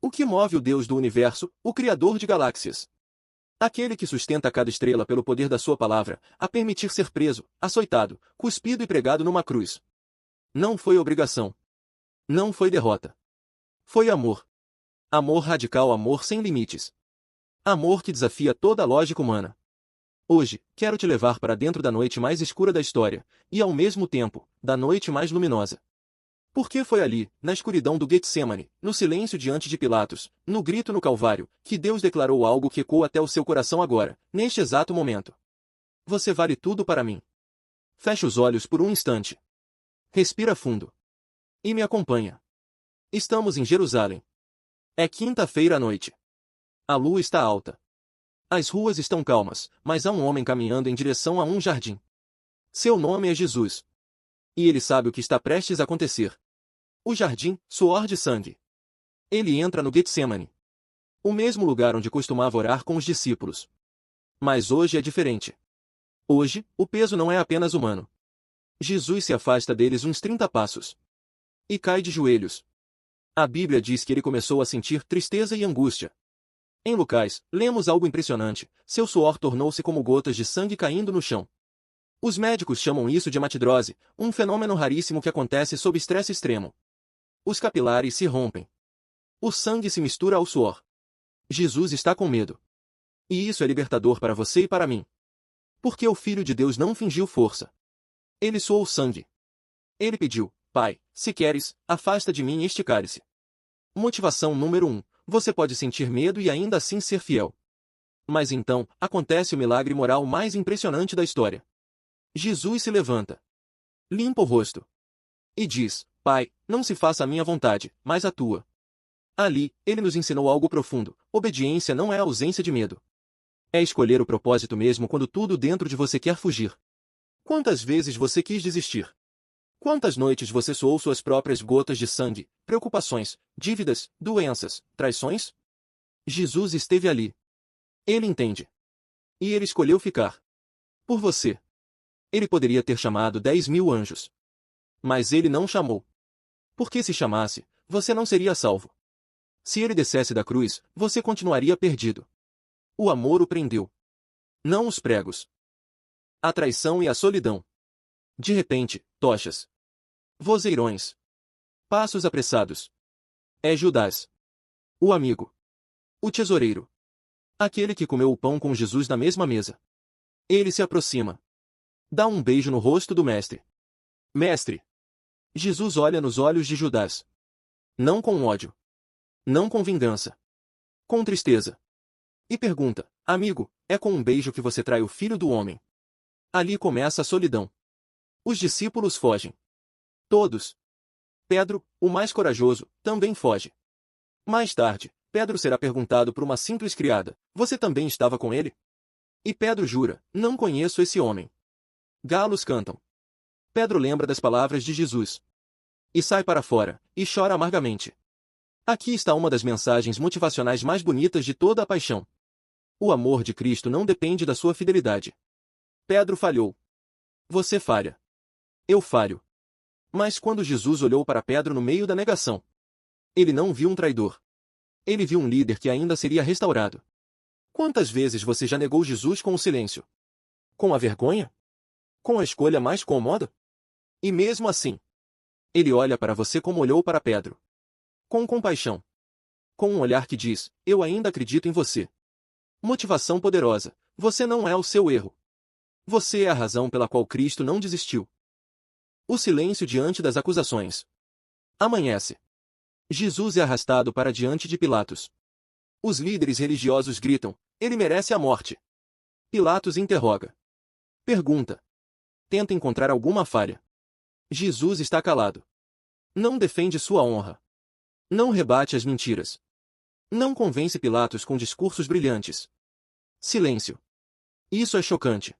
O que move o Deus do universo, o Criador de galáxias? Aquele que sustenta cada estrela pelo poder da sua palavra, a permitir ser preso, açoitado, cuspido e pregado numa cruz. Não foi obrigação. Não foi derrota. Foi amor. Amor radical, amor sem limites. Amor que desafia toda a lógica humana. Hoje, quero te levar para dentro da noite mais escura da história, e ao mesmo tempo, da noite mais luminosa. Porque foi ali, na escuridão do Getsemane, no silêncio diante de Pilatos, no grito no Calvário, que Deus declarou algo que ecoa até o seu coração agora, neste exato momento. Você vale tudo para mim. Feche os olhos por um instante. Respira fundo. E me acompanha. Estamos em Jerusalém. É quinta-feira à noite. A lua está alta. As ruas estão calmas, mas há um homem caminhando em direção a um jardim. Seu nome é Jesus. E ele sabe o que está prestes a acontecer. O jardim, suor de sangue. Ele entra no Getsemane. O mesmo lugar onde costumava orar com os discípulos. Mas hoje é diferente. Hoje, o peso não é apenas humano. Jesus se afasta deles uns 30 passos. E cai de joelhos. A Bíblia diz que ele começou a sentir tristeza e angústia. Em Lucas, lemos algo impressionante: seu suor tornou-se como gotas de sangue caindo no chão. Os médicos chamam isso de hematidrose, um fenômeno raríssimo que acontece sob estresse extremo. Os capilares se rompem. O sangue se mistura ao suor. Jesus está com medo. E isso é libertador para você e para mim. Porque o Filho de Deus não fingiu força. Ele suou sangue. Ele pediu: Pai, se queres, afasta de mim este cálice. Motivação número 1. Você pode sentir medo e ainda assim ser fiel. Mas então, acontece o milagre moral mais impressionante da história. Jesus se levanta. Limpa o rosto. E diz: Pai, não se faça a minha vontade, mas a tua. Ali, ele nos ensinou algo profundo: obediência não é ausência de medo. É escolher o propósito mesmo quando tudo dentro de você quer fugir. Quantas vezes você quis desistir? Quantas noites você suou suas próprias gotas de sangue, preocupações, dívidas, doenças, traições? Jesus esteve ali. Ele entende. E ele escolheu ficar. Por você. Ele poderia ter chamado 10.000 anjos. Mas ele não chamou. Porque se chamasse, você não seria salvo. Se ele descesse da cruz, você continuaria perdido. O amor o prendeu. Não os pregos. A traição e a solidão. De repente, tochas. Vozeirões. Passos apressados. É Judas. O amigo. O tesoureiro. Aquele que comeu o pão com Jesus na mesma mesa. Ele se aproxima. Dá um beijo no rosto do mestre. Mestre. Jesus olha nos olhos de Judas. Não com ódio. Não com vingança. Com tristeza. E pergunta: Amigo, é com um beijo que você trai o Filho do Homem? Ali começa a solidão. Os discípulos fogem. Todos. Pedro, o mais corajoso, também foge. Mais tarde, Pedro será perguntado por uma simples criada: Você também estava com ele? E Pedro jura: Não conheço esse homem. Galos cantam. Pedro lembra das palavras de Jesus. E sai para fora, e chora amargamente. Aqui está uma das mensagens motivacionais mais bonitas de toda a paixão. O amor de Cristo não depende da sua fidelidade. Pedro falhou. Você falha. Eu falho. Mas quando Jesus olhou para Pedro no meio da negação, ele não viu um traidor. Ele viu um líder que ainda seria restaurado. Quantas vezes você já negou Jesus com o silêncio? Com a vergonha? Com a escolha mais cômoda? E mesmo assim, ele olha para você como olhou para Pedro. Com compaixão. Com um olhar que diz: Eu ainda acredito em você. Motivação poderosa: você não é o seu erro. Você é a razão pela qual Cristo não desistiu. O silêncio diante das acusações. Amanhece. Jesus é arrastado para diante de Pilatos. Os líderes religiosos gritam: Ele merece a morte. Pilatos interroga. Pergunta. Tenta encontrar alguma falha. Jesus está calado. Não defende sua honra. Não rebate as mentiras. Não convence Pilatos com discursos brilhantes. Silêncio. Isso é chocante.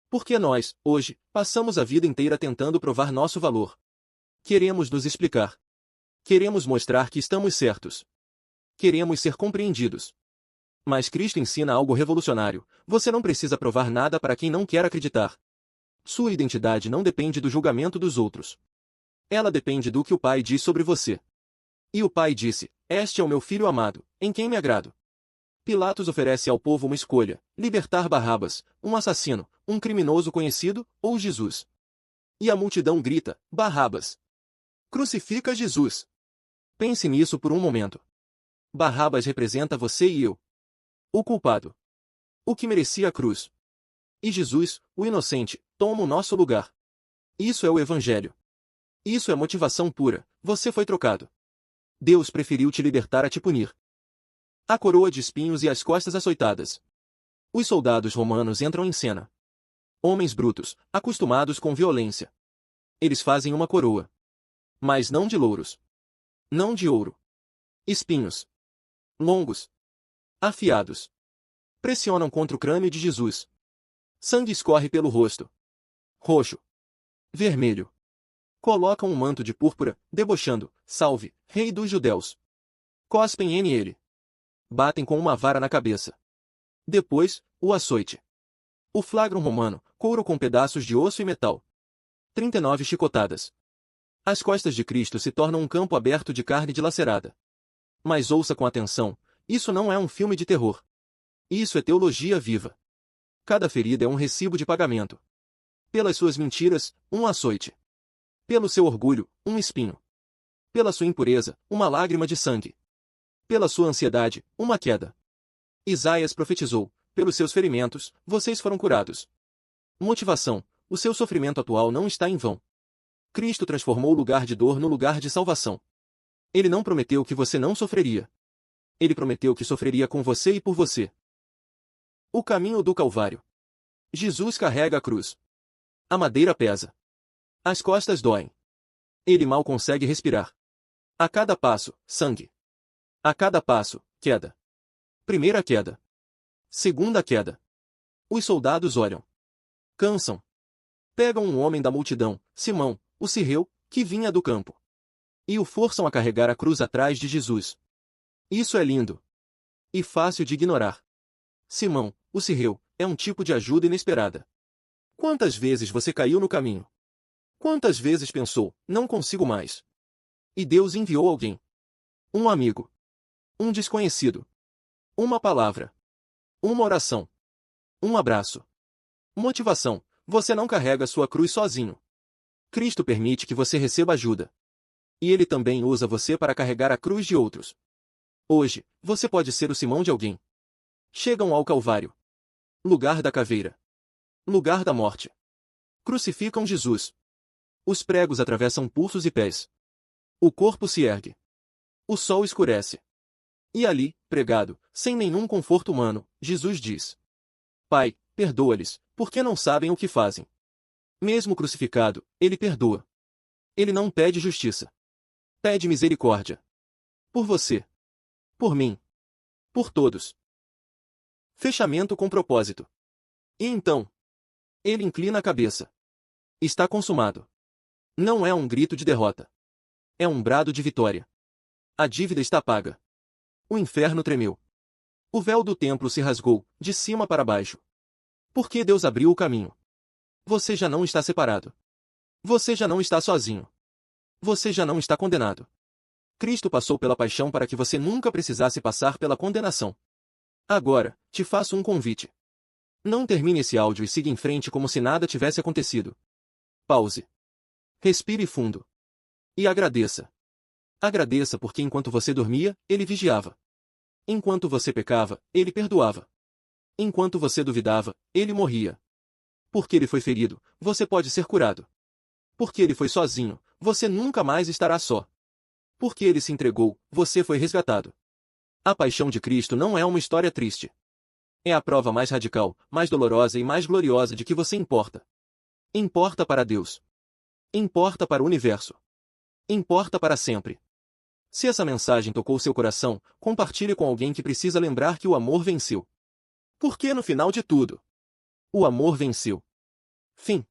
Porque nós, hoje, passamos a vida inteira tentando provar nosso valor. Queremos nos explicar. Queremos mostrar que estamos certos. Queremos ser compreendidos. Mas Cristo ensina algo revolucionário: você não precisa provar nada para quem não quer acreditar. Sua identidade não depende do julgamento dos outros. Ela depende do que o Pai diz sobre você. E o pai disse: Este é o meu filho amado, em quem me agrado. Pilatos oferece ao povo uma escolha: libertar Barrabas, um assassino, um criminoso conhecido, ou Jesus. E a multidão grita: Barrabas! Crucifica Jesus! Pense nisso por um momento. Barrabas representa você e eu. O culpado. O que merecia a cruz. E Jesus, o inocente, toma o nosso lugar. Isso é o Evangelho. Isso é motivação pura: você foi trocado. Deus preferiu te libertar a te punir. A coroa de espinhos e as costas açoitadas. Os soldados romanos entram em cena. Homens brutos, acostumados com violência. Eles fazem uma coroa. Mas não de louros. Não de ouro. Espinhos. Longos. Afiados. Pressionam contra o crânio de Jesus. Sangue escorre pelo rosto. Roxo. Vermelho. Colocam um manto de púrpura, debochando: Salve, Rei dos Judeus. Cospem nele. Batem com uma vara na cabeça. Depois, o açoite. O flagrum romano, couro com pedaços de osso e metal. 39 chicotadas. As costas de Cristo se tornam um campo aberto de carne dilacerada. Mas ouça com atenção: isso não é um filme de terror. Isso é teologia viva. Cada ferida é um recibo de pagamento. Pelas suas mentiras, um açoite. Pelo seu orgulho, um espinho. Pela sua impureza, uma lágrima de sangue. Pela sua ansiedade, uma queda. Isaías profetizou: pelos seus ferimentos, vocês foram curados. Motivação: o seu sofrimento atual não está em vão. Cristo transformou o lugar de dor no lugar de salvação. Ele não prometeu que você não sofreria. Ele prometeu que sofreria com você e por você. O caminho do Calvário. Jesus carrega a cruz. A madeira pesa. As costas doem. Ele mal consegue respirar. A cada passo, sangue. A cada passo, queda. Primeira queda. Segunda queda. Os soldados olham. Cansam. Pegam um homem da multidão, Simão, o cirreu, que vinha do campo. E o forçam a carregar a cruz atrás de Jesus. Isso é lindo. E fácil de ignorar. Simão, o cirreu, é um tipo de ajuda inesperada. Quantas vezes você caiu no caminho? Quantas vezes pensou: não consigo mais? E Deus enviou alguém. Um amigo. Um desconhecido. Uma palavra. Uma oração. Um abraço. Motivação: você não carrega sua cruz sozinho. Cristo permite que você receba ajuda. E Ele também usa você para carregar a cruz de outros. Hoje, você pode ser o Simão de alguém. Chegam ao Calvário. Lugar da caveira. Lugar da morte. Crucificam Jesus. Os pregos atravessam pulsos e pés. O corpo se ergue. O sol escurece. E ali, pregado, sem nenhum conforto humano, Jesus diz: Pai, perdoa-lhes, porque não sabem o que fazem. Mesmo crucificado, ele perdoa. Ele não pede justiça. Pede misericórdia. Por você. Por mim. Por todos. Fechamento com propósito. E então? Ele inclina a cabeça. Está consumado. Não é um grito de derrota. É um brado de vitória. A dívida está paga. O inferno tremeu. O véu do templo se rasgou, de cima para baixo. Porque Deus abriu o caminho. Você já não está separado. Você já não está sozinho. Você já não está condenado. Cristo passou pela paixão para que você nunca precisasse passar pela condenação. Agora, te faço um convite. Não termine esse áudio e siga em frente como se nada tivesse acontecido. Pause. Respire fundo. E agradeça. Agradeça porque enquanto você dormia, Ele vigiava. Enquanto você pecava, Ele perdoava. Enquanto você duvidava, Ele morria. Porque Ele foi ferido, você pode ser curado. Porque Ele foi sozinho, você nunca mais estará só. Porque Ele se entregou, você foi resgatado. A paixão de Cristo não é uma história triste. É a prova mais radical, mais dolorosa e mais gloriosa de que você importa. Importa para Deus. Importa para o universo. Importa para sempre. Se essa mensagem tocou seu coração, compartilhe com alguém que precisa lembrar que o amor venceu. Porque no final de tudo, o amor venceu. Fim.